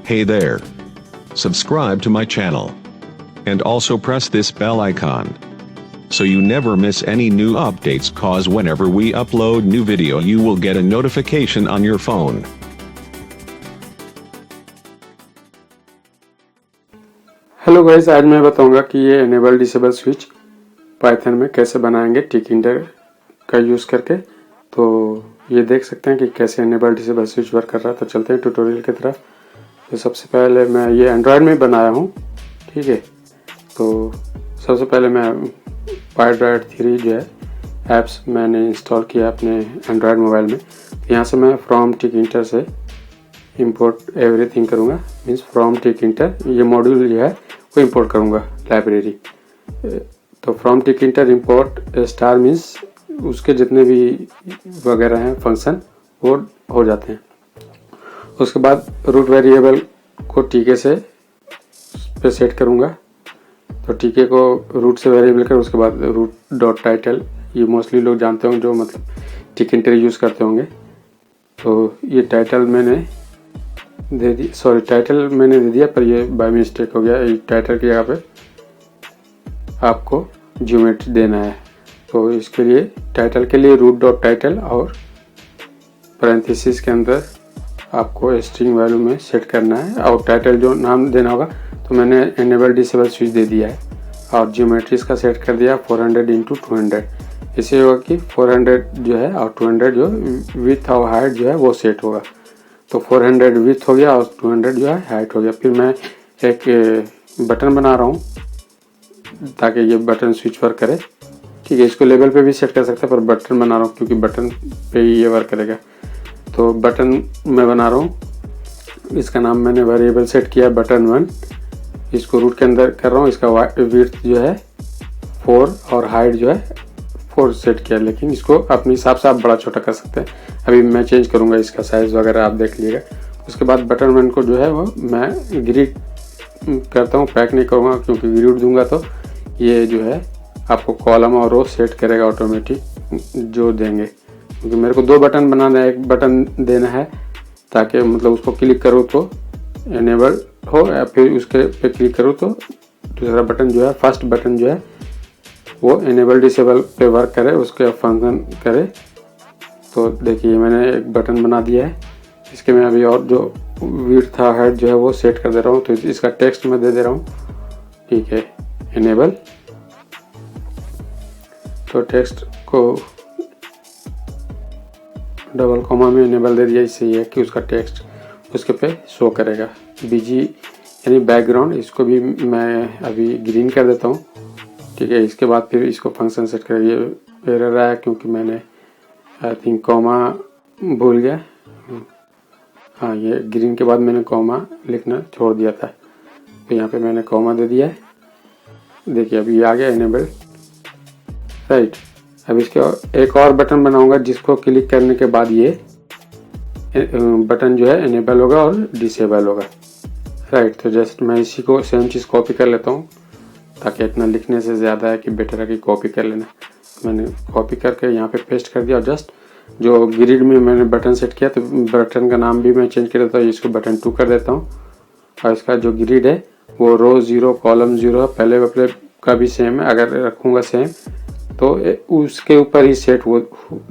Hey there. Subscribe to my channel. And also press this bell icon. So you never miss any new updates, cause whenever we upload new video you will get a notification on your phone. Hello guys, आज मैं बताऊंगा कि ये enable disable switch Python में कैसे बनाएंगे टिकिंटर का use करके। तो ये देख सकते हैं कि कैसे एनेबल डिसेबल स्विच वर्क कर रहा है। तो चलते हैं ट्यूटोरियल की तरफ। तो सबसे पहले मैं ये एंड्रॉयड में बनाया हूँ, ठीक है। तो सबसे पहले मैं पाइड्राइड 3 जो है ऐप्स मैंने इंस्टॉल किया अपने एंड्रॉयड मोबाइल में। यहाँ से मैं फ्रॉम टिकिंटर से इंपोर्ट एवरीथिंग करूँगा, मीन्स फ्रॉम टिकिंटर ये मॉड्यूल जो है वो इंपोर्ट करूँगा लाइब्रेरी। तो फ्रॉम टिकिंटर इंपोर्ट स्टार मीन्स उसके जितने भी वगैरह हैं फंक्शन वो हो जाते हैं। उसके बाद रूट वेरिएबल को टीके से पे सेट करूँगा। तो टीके को रूट से वेरिएबल कर, उसके बाद रूट डॉट टाइटल, ये मोस्टली लोग जानते होंगे जो मतलब टिकिंटर यूज़ करते होंगे। तो ये टाइटल मैंने दे दी, सॉरी टाइटल मैंने दे दिया पर ये बाय मिस्टेक हो गया। ये टाइटल की जगह पे आपको ज्योमेट्री देना है। तो इसके लिए टाइटल के लिए रूट डॉट टाइटल और पैरेंथेसिस के अंदर आपको स्ट्रिंग वैल्यू में सेट करना है। और टाइटल जो नाम देना होगा तो मैंने एनेबल डिसेबल स्विच दे दिया है और ज्योमेट्री इसका सेट कर दिया 400 इंटू 200। इससे होगा कि 400 जो है और 200 जो विथ और हाइट जो है वो सेट होगा। तो 400 विथ हो गया और 200 जो है हाइट हो गया। फिर मैं एक बटन बना रहा हूँ ताकि ये बटन स्विच वर्क करे, ठीक है। इसको लेवल पे भी सेट कर सकते हैं पर बटन बना रहा हूँ क्योंकि बटन पे ही ये वर्क करेगा। तो बटन मैं बना रहा हूँ, इसका नाम मैंने वेरिएबल सेट किया बटन 1। इसको रूट के अंदर कर रहा हूँ। इसका विड्थ जो है 4 और हाइट जो है 4 सेट किया, लेकिन इसको अपने हिसाब से आप बड़ा छोटा कर सकते हैं। अभी मैं चेंज करूँगा इसका साइज़ वगैरह, आप देख लीजिएगा। उसके बाद बटन 1 को जो है वो मैं ग्रिड करता हूँ, पैक नहीं करूँगा क्योंकि ग्रिड दूंगा तो ये जो है आपको कॉलम और रो सेट करेगा ऑटोमेटिक जो देंगे। क्योंकि मेरे को 2 बटन बनाना है, एक बटन देना है ताकि मतलब उसको क्लिक करो तो एनेबल हो, या फिर उसके पे क्लिक करो तो दूसरा बटन जो है फर्स्ट बटन जो है वो एनेबल डिसेबल पे वर्क करे, उसके फंक्शन करे। तो देखिए मैंने एक बटन बना दिया है। इसके मैं अभी और जो विड्थ था हाइट जो है वो सेट कर दे रहा हूँ। तो इसका टेक्स्ट मैं दे दे रहा हूँ, ठीक है, एनेबल। तो टेक्स्ट को डबल कॉमा में एनेबल दे दिया। इससे ये कि उसका टेक्स्ट उसके पे शो करेगा। बीजी यानी बैकग्राउंड, इसको भी मैं अभी ग्रीन कर देता हूँ, ठीक है। इसके बाद फिर इसको फंक्शन सेट कर, ये एरर आया क्योंकि मैंने आई थिंक कॉमा भूल गया। हाँ, ये ग्रीन के बाद मैंने कॉमा लिखना छोड़ दिया था, तो यहाँ पे मैंने कॉमा दे दिया है। देखिए अभी ये आ गया एनेबल, राइट। अब इसके एक और बटन बनाऊंगा जिसको क्लिक करने के बाद ये बटन जो है एनेबल होगा और डिसेबल होगा, राइट। तो जस्ट मैं इसी को सेम चीज़ कॉपी कर लेता हूँ ताकि इतना लिखने से ज़्यादा है कि बेटर है कि कॉपी कर लेना। मैंने कॉपी करके यहाँ पे पेस्ट कर दिया और जस्ट जो ग्रिड में मैंने बटन सेट किया तो बटन का नाम भी मैं चेंज कर देता हूँ। इसको बटन 2 कर देता हूँ और इसका जो ग्रिड है वो रो 0 कॉलम 0 है। पहले वाले का भी सेम है, अगर रखूँगा सेम तो उसके ऊपर ही सेट वो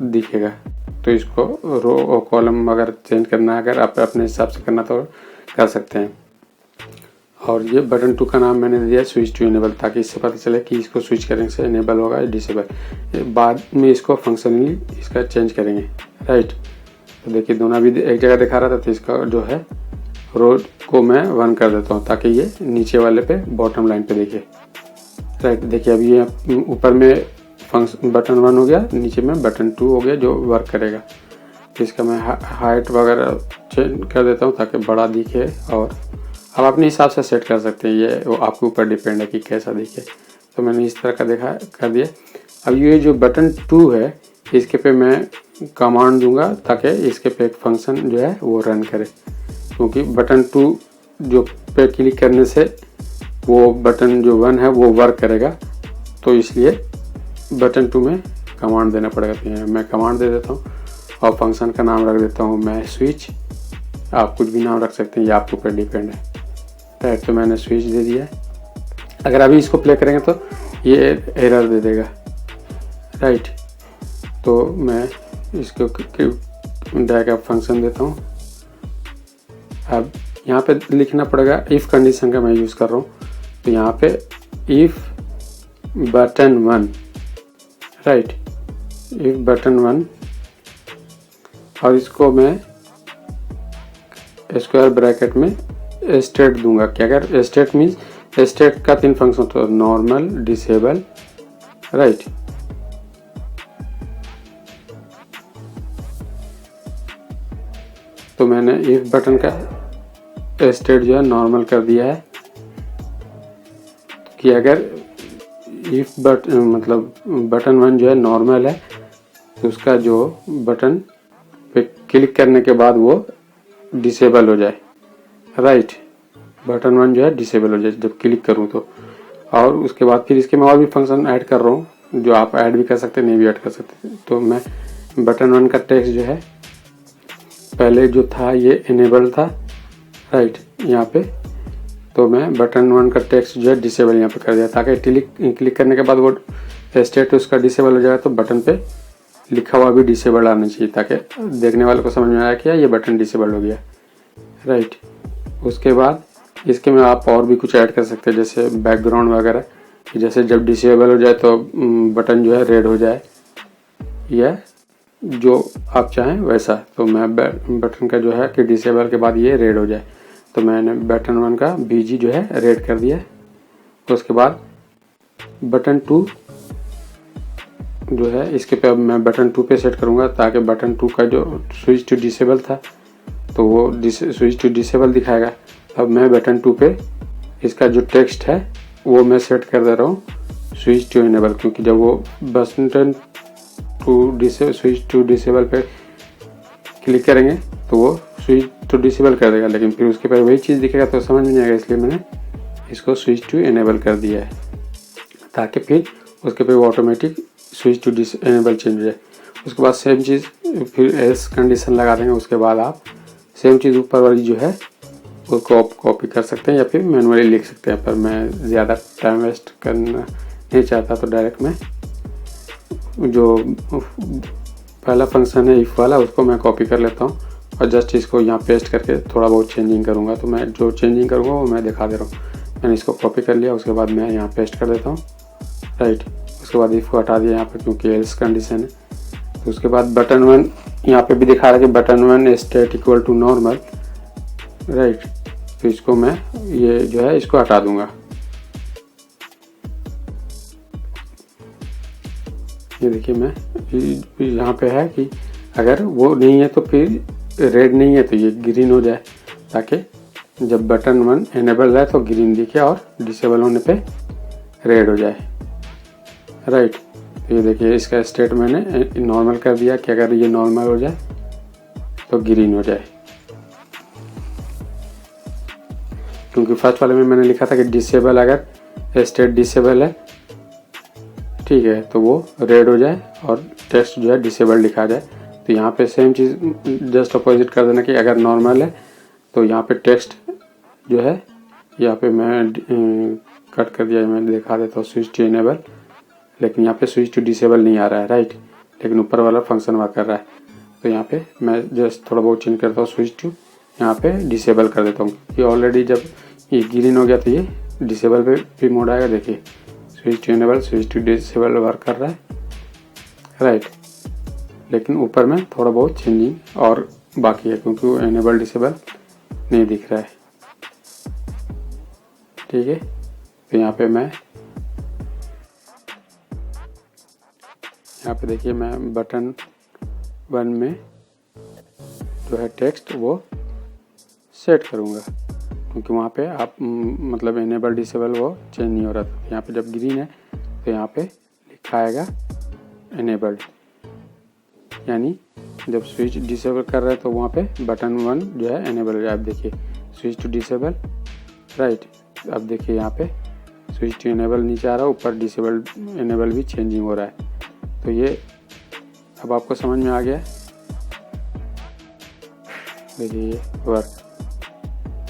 दिखेगा। तो इसको रो और कॉलम अगर चेंज करना है, अगर आप अपने हिसाब से करना तो कर सकते हैं। और ये बटन 2 का नाम मैंने दिया स्विच टू एनेबल, ताकि इससे पता चले कि इसको स्विच करने से एनेबल होगा या डिसेबल। बाद में इसको फंक्शनली इसका चेंज करेंगे, राइट। तो देखिए दोनों अभी एक जगह दिखा रहा था, तो इसका जो है रो को मैं 1 कर देता हूँ ताकि ये नीचे वाले पे बॉटम लाइन पे देखिए, राइट। देखिए अभी ये ऊपर में फंक्शन बटन 1 हो गया, नीचे में बटन 2 हो गया जो वर्क करेगा। तो इसका मैं हाइट वगैरह चेंज कर देता हूँ ताकि बड़ा दिखे, और आप अपने हिसाब से सेट कर सकते हैं। ये वो आपके ऊपर डिपेंड है कि कैसा दिखे। तो मैंने इस तरह का देखा कर दिया। अब ये जो बटन 2 है इसके पे मैं कमांड दूंगा ताकि इसके पे एक फंक्शन जो है वो रन करे, क्योंकि बटन 2 जो पे क्लिक करने से वो बटन जो 1 है वो वर्क करेगा। तो इसलिए बटन 2 में कमांड देना पड़ेगा। तो मैं कमांड दे देता हूँ और फंक्शन का नाम रख देता हूँ मैं स्विच आप कुछ भी नाम रख सकते हैं, ये आपके ऊपर डिपेंड है। राइट, तो मैंने स्विच दे दिया है। अगर अभी इसको प्ले करेंगे तो ये एरर दे देगा। राइट, तो मैं इसको ड्रैग अप फंक्शन देता हूँ। अब यहाँ पे लिखना पड़ेगा, इफ़ कंडीशन का मैं यूज़ कर रहा हूँ, तो यहाँ पे if button 1, right, if button 1, और इसको मैं स्क्वायर ब्रैकेट में स्टेट दूंगा। क्या अगर स्टेट मीन्स स्टेट का 3 फंक्शन होता है, नॉर्मल, डिसेबल, राइट। तो मैंने इफ बटन का स्टेट जो है नॉर्मल कर दिया है कि अगर इफ मतलब बटन 1 जो है नॉर्मल है तो उसका जो बटन पे क्लिक करने के बाद वो डिसेबल हो जाए। राइट, बटन 1 जो है डिसेबल हो जाए जब क्लिक करूं तो। और उसके बाद फिर इसके मैं और भी फंक्शन ऐड कर रहा हूँ, जो आप ऐड भी कर सकते हैं, नहीं भी ऐड कर सकते। तो मैं बटन 1 का टेक्स्ट जो है पहले जो था ये इनेबल था, राइट, यहाँ पे। तो मैं बटन 1 का टेक्स्ट जो है डिसेबल यहाँ पे कर दिया, ताकि क्लिक करने के बाद वो स्टेट उसका डिसेबल हो जाएगा तो बटन पे लिखा हुआ भी डिसेबल आना चाहिए, ताकि देखने वाले को समझ में आया कि ये बटन डिसेबल हो गया। राइट, उसके बाद इसके में आप और भी कुछ ऐड कर सकते हैं, जैसे बैकग्राउंड वगैरह, जैसे जब डिसेबल हो जाए तो बटन जो है रेड हो जाए, या जो आप चाहें वैसा। तो मैं बटन का जो है कि डिसेबल के बाद ये रेड हो जाए, तो मैंने बटन 1 का बीजी जो है रेड कर दिया। तो उसके बाद बटन 2 जो है इसके पे अब मैं बटन 2 पे सेट करूंगा, ताकि बटन 2 का जो स्विच टू डिसेबल था तो वो स्विच टू डिसेबल दिखाएगा। अब मैं बटन 2 पे इसका जो टेक्स्ट है वो मैं सेट कर दे रहा हूँ स्विच टू इनेबल, क्योंकि जब वो बटन स्विच टू डिसेबल पे क्लिक करेंगे तो वो स्विच टू डिसेबल कर देगा, लेकिन फिर उसके बाद वही चीज़ दिखेगा तो समझ में नहीं आएगा। इसलिए मैंने इसको स्विच टू इनेबल कर दिया है, ताकि फिर उसके पे automatic switch to enable change हो जाए। उसके बाद सेम चीज़ फिर एल्स कंडीशन लगा देंगे। उसके बाद आप सेम चीज़ ऊपर वाली जो है उसको कॉपी कर सकते हैं या फिर मैनुअली लिख सकते हैं, पर मैं ज़्यादा टाइम वेस्ट करना नहीं चाहता, तो डायरेक्ट मैं जो पहला फंक्शन है इफ वाला उसको मैं कॉपी कर लेता हूँ और जस्ट इसको यहाँ पेस्ट करके थोड़ा बहुत चेंजिंग करूँगा। तो मैं जो चेंजिंग करूँगा वो मैं दिखा दे रहा हूँ। मैंने इसको कॉपी कर लिया, उसके बाद मैं यहाँ पेस्ट कर देता हूँ। राइट, उसके बाद इफ को हटा दिया यहाँ पर क्योंकि एल्स कंडीशन है। तो उसके बाद बटन 1 यहाँ पे भी दिखा रहा है कि button 1 state equal to normal. Right, तो इसको मैं ये जो है इसको हटा दूंगा। ये देखिए मैं यहाँ पे है कि अगर वो नहीं है तो फिर रेड नहीं है तो ये ग्रीन हो जाए, ताकि जब बटन 1 इनेबल है तो ग्रीन दिखे और डिसेबल होने पे रेड हो जाए। राइट, तो ये देखिए इसका स्टेट मैंने नॉर्मल कर दिया कि अगर ये नॉर्मल हो जाए तो ग्रीन हो जाए, क्योंकि फर्स्ट वाले में मैंने लिखा था कि डिसेबल, अगर स्टेट डिसेबल है ठीक है तो वो रेड हो जाए और टेक्स्ट जो है डिसेबल लिखा जाए। तो यहाँ पे सेम चीज़ जस्ट अपोजिट कर देना कि अगर नॉर्मल है तो यहाँ पे टेक्स्ट जो है यहाँ पे मैं कट कर दिया, मैं दिखा देता हूँ स्विच टू इनेबल, लेकिन यहाँ पे स्विच टू डिसेबल नहीं आ रहा है। राइट, लेकिन ऊपर वाला फंक्शन वर्क कर रहा है। तो यहाँ पे मैं जस्ट थोड़ा बहुत चेंज करता हूँ, स्विच टू यहाँ पे डिसेबल कर देता हूँ। ये ऑलरेडी जब ये ग्रीन हो गया तो ये डिसेबल पे भी मोड आएगा। देखिए switch to enable, switch to disable work कर रहा है। राइट, लेकिन ऊपर में थोड़ा बहुत चेंजिंग और बाकी है क्योंकि वो इनेबल डिसेबल नहीं दिख रहा है। ठीक है, तो यहाँ पे मैं यहाँ पे देखिए मैं बटन 1 में जो है टेक्स्ट वो सेट करूँगा, क्योंकि वहाँ पे आप मतलब इनेबल डिसेबल वो चेंज नहीं हो रहा था। यहाँ पे जब ग्रीन है तो यहाँ पे लिखा आएगा इनेबल्ड, यानी जब स्विच डिसेबल कर रहे हैं तो वहाँ पे बटन 1 जो है इनेबल हो जाए। आप देखिए स्विच टू डिसेबल। राइट, अब देखिए यहाँ पे स्विच टू इनेबल नीचे आ रहा है, ऊपर डिसेबल इनेबल भी चेंजिंग हो रहा है। तो ये अब आपको समझ में आ गया। देखिए ये वर्क।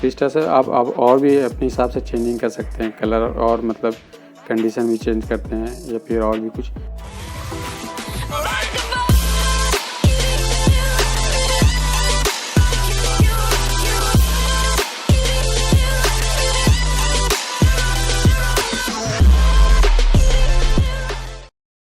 तो इस तरह से आप और भी अपने हिसाब से चेंजिंग कर सकते हैं, कलर और मतलब कंडीशन भी चेंज करते हैं या फिर और भी कुछ